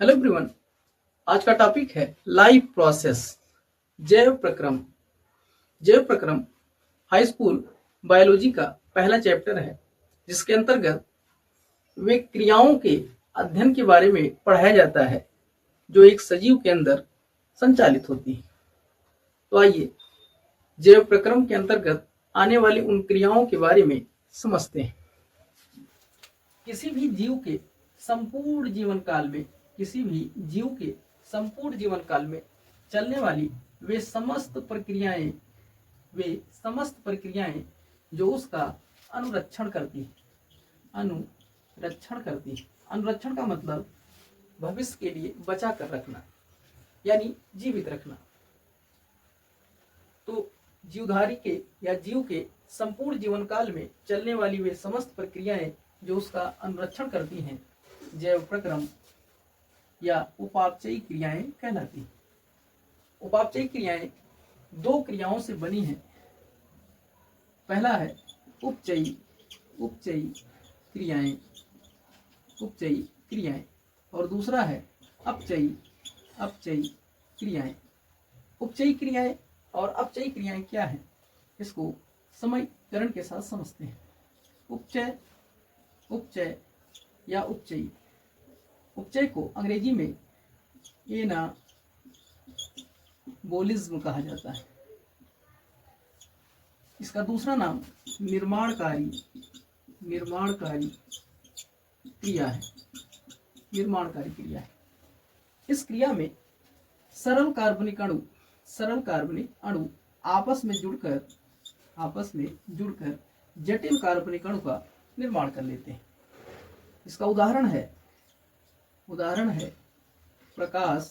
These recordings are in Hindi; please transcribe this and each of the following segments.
Hello everyone. आज का टॉपिक है लाइफ प्रोसेस, जैव प्रक्रम। जैव प्रक्रम हाई स्कूल बायोलॉजी का पहला चैप्टर है, जिसके अंतर्गत वे क्रियाओं के अध्ययन के बारे में पढ़ाया जाता है जो एक सजीव के अंदर संचालित होती है। तो आइए जैव प्रक्रम के अंतर्गत आने वाली उन क्रियाओं के बारे में समझते हैं। किसी भी जीव के संपूर्ण जीवन काल में चलने वाली वे समस्त प्रक्रियाएं जो उसका अनुरक्षण करती है। अनुरक्षण का मतलब भविष्य के लिए बचा कर रखना, यानी जीवित रखना। तो जीव के संपूर्ण जीवन काल में चलने वाली वे समस्त प्रक्रियाएं जो उसका अनुरक्षण करती हैं, जैव प्रक्रम या उपापचयी क्रियाएं कहलाती हैं। उपापचयी क्रियाएं दो क्रियाओं से बनी हैं। पहला है उपचयी क्रियाएं और दूसरा है अपचयी क्रियाएं। उपचयी क्रियाएं और अपचयी क्रियाएं क्या हैं, इसको समीकरण के साथ समझते हैं। उपचय या उपचयी। उपचय को अंग्रेजी में एनाबोलिज्म कहा जाता है। इसका दूसरा नाम निर्माणकारी क्रिया है। इस क्रिया में सरल कार्बनिक अणु आपस में जुड़कर जटिल कार्बनिक अणु का निर्माण कर लेते हैं। इसका उदाहरण है प्रकाश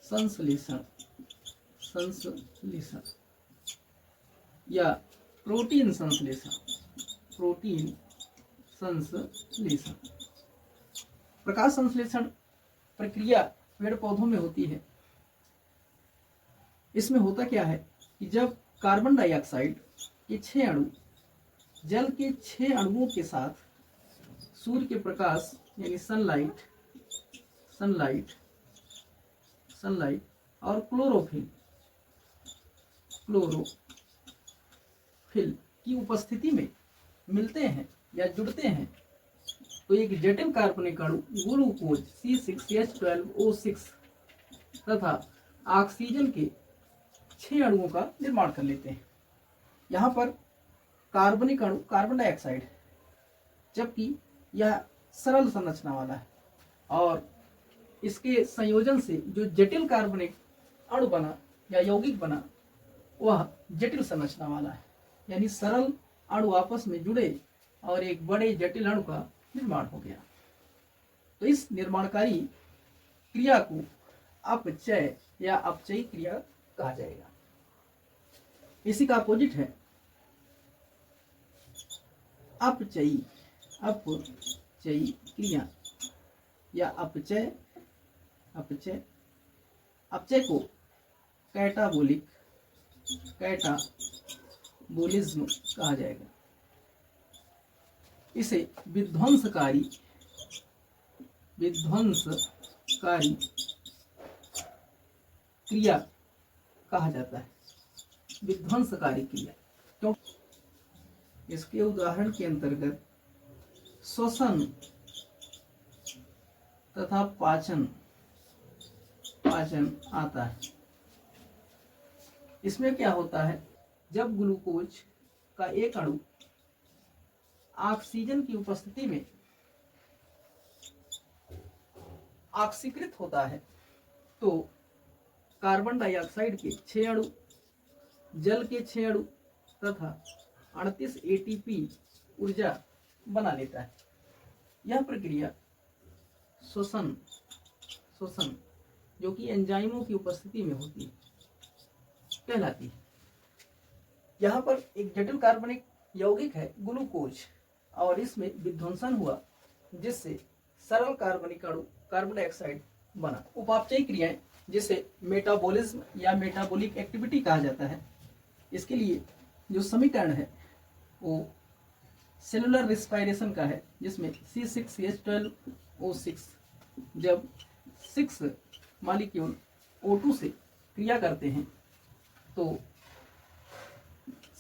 संश्लेषण या प्रोटीन संश्लेषण। प्रकाश संश्लेषण प्रक्रिया पेड़ पौधों में होती है। इसमें होता क्या है कि जब कार्बन डाइऑक्साइड के 6 अणु जल के 6 अणुओं के साथ सूर्य के प्रकाश यानी सनलाइट और क्लोरोफिल की उपस्थिति में मिलते हैं या जुड़ते हैं, तो एक जटिल कार्बनिक अणु ग्लूकोज C6H12O6 तथा ऑक्सीजन के 6 अणुओं का निर्माण कर लेते हैं। यहाँ पर कार्बनिक अणु कार्बन डाइऑक्साइड, जबकि यह सरल संरचना वाला है और इसके संयोजन से जो जटिल कार्बनिक अणु बना या यौगिक बना वह जटिल संरचना वाला है, यानी सरल अणु आपस में जुड़े और एक बड़े जटिल अणु का निर्माण हो गया। तो इस निर्माणकारी क्रिया को अपचय या अपचयी क्रिया कहा जाएगा। इसी का अपोजिट है अपचयी क्रिया या अपचय को कैटाबोलिज्म कहा जाएगा। इसे विध्वंसकारी क्रिया कहा जाता है। विध्वंसकारी क्रिया क्यों? इसके उदाहरण के अंतर्गत श्वसन तथा पाचन आता है। इसमें क्या होता है, जब ग्लूकोज का एक अणु ऑक्सीजन की उपस्थिति में ऑक्सीकृत होता है, तो कार्बन डाइऑक्साइड के 6 अणु, जल के 6 अणु तथा 38 ATP ऊर्जा बना लेता है। यह प्रक्रिया श्वसन जो कि एंजाइमों की उपस्थिति में होती है कहलाती है। यहाँ पर एक जटिल कार्बनिक यौगिक है ग्लूकोज और इसमें विध्वंसन हुआ, जिससे सरल कार्बनिक अणु कार्बन डाइऑक्साइड बना। उपापचयी क्रियाएं जिसे मेटाबॉलिज्म या मेटाबॉलिक एक्टिविटी कहा जाता है, इसके लिए जो समीकरण है वो सेलुलर रेस्पिरेशन का है, जिसमें C6H12O6 जब 6 मॉलिक्यूल O2 से क्रिया करते हैं तो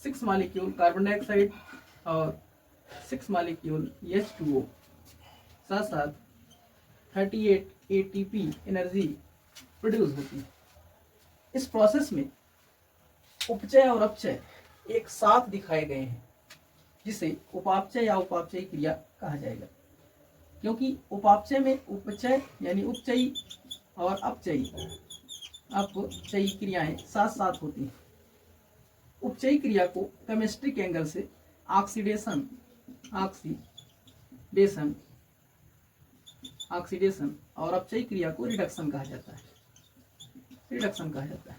6 मॉलिक्यूल कार्बन डाइऑक्साइड और 6 मॉलिक्यूल H2O साथ साथ 38 ATP एनर्जी प्रोड्यूस होती है। इस प्रोसेस में उपचय और अपचय एक साथ दिखाए गए हैं, जिसे उपापचय या उपापचयी क्रिया कहा जाएगा। क्योंकि उपापचय में उपचय यानी उपचयी और अपचयी क्रियाएं साथ साथ होती हैं। उपचयी क्रिया को केमिस्ट्री के एंगल से ऑक्सीडेशन और अपचयी क्रिया को रिडक्शन कहा जाता है।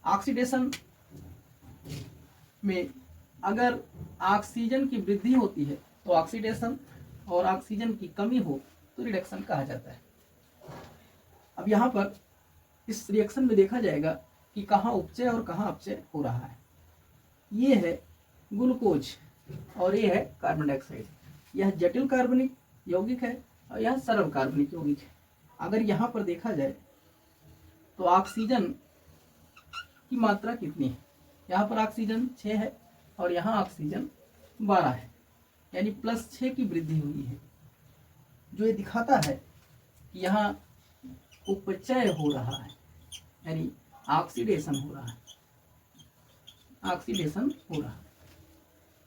ऑक्सीडेशन में अगर ऑक्सीजन की वृद्धि होती है तो ऑक्सीडेशन, और ऑक्सीजन की कमी हो तो रिडक्शन कहा जाता है। अब यहाँ पर इस रिएक्शन में देखा जाएगा कि कहाँ उपचय और कहाँ अपचय हो रहा है। ये है ग्लूकोज और ये है कार्बन डाइऑक्साइड। यह जटिल कार्बनिक यौगिक है और यह सरल कार्बनिक यौगिक है। अगर यहाँ पर देखा जाए तो ऑक्सीजन की मात्रा कितनी है? यहाँ पर ऑक्सीजन 6 है और यहाँ ऑक्सीजन 12 है, यानी +6 की वृद्धि हुई है, जो ये दिखाता है कि यहाँ उपचय हो रहा है, यानी ऑक्सीडेशन हो रहा है।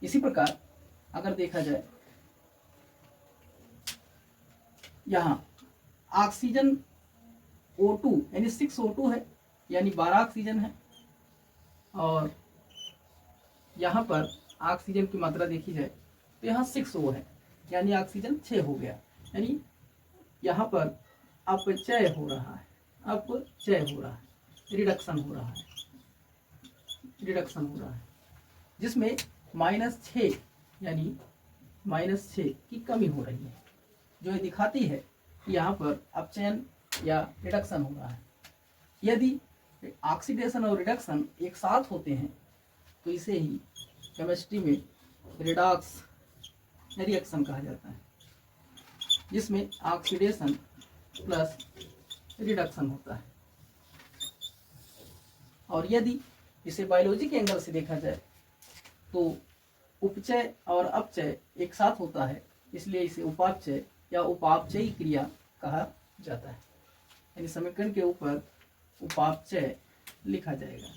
इसी प्रकार अगर देखा जाए यहाँ ऑक्सीजन O2 यानी 6 O2 है, यानी 12 ऑक्सीजन है, और यहाँ पर ऑक्सीजन की मात्रा देखी जाए तो यहाँ 6 O है, यानी ऑक्सीजन 6 हो गया, यानी यहाँ पर अपचय हो रहा है, रिडक्शन हो रहा है, जिसमें -6 यानी -6 की कमी हो रही है, जो ये दिखाती है कि यहाँ पर अपचयन या रिडक्शन हो रहा है। यदि ऑक्सीडेशन और रिडक्शन एक साथ होते हैं तो इसे ही केमिस्ट्री में रिडॉक्स रिएक्शन कहा जाता है, जिसमें ऑक्सीडेशन प्लस रिडक्शन होता है। और यदि इसे बायोलॉजी के एंगल से देखा जाए तो उपचय और अपचय एक साथ होता है, इसलिए इसे उपापचय या उपापचयी क्रिया कहा जाता है। यानी समीकरण के ऊपर उपापचय लिखा जाएगा।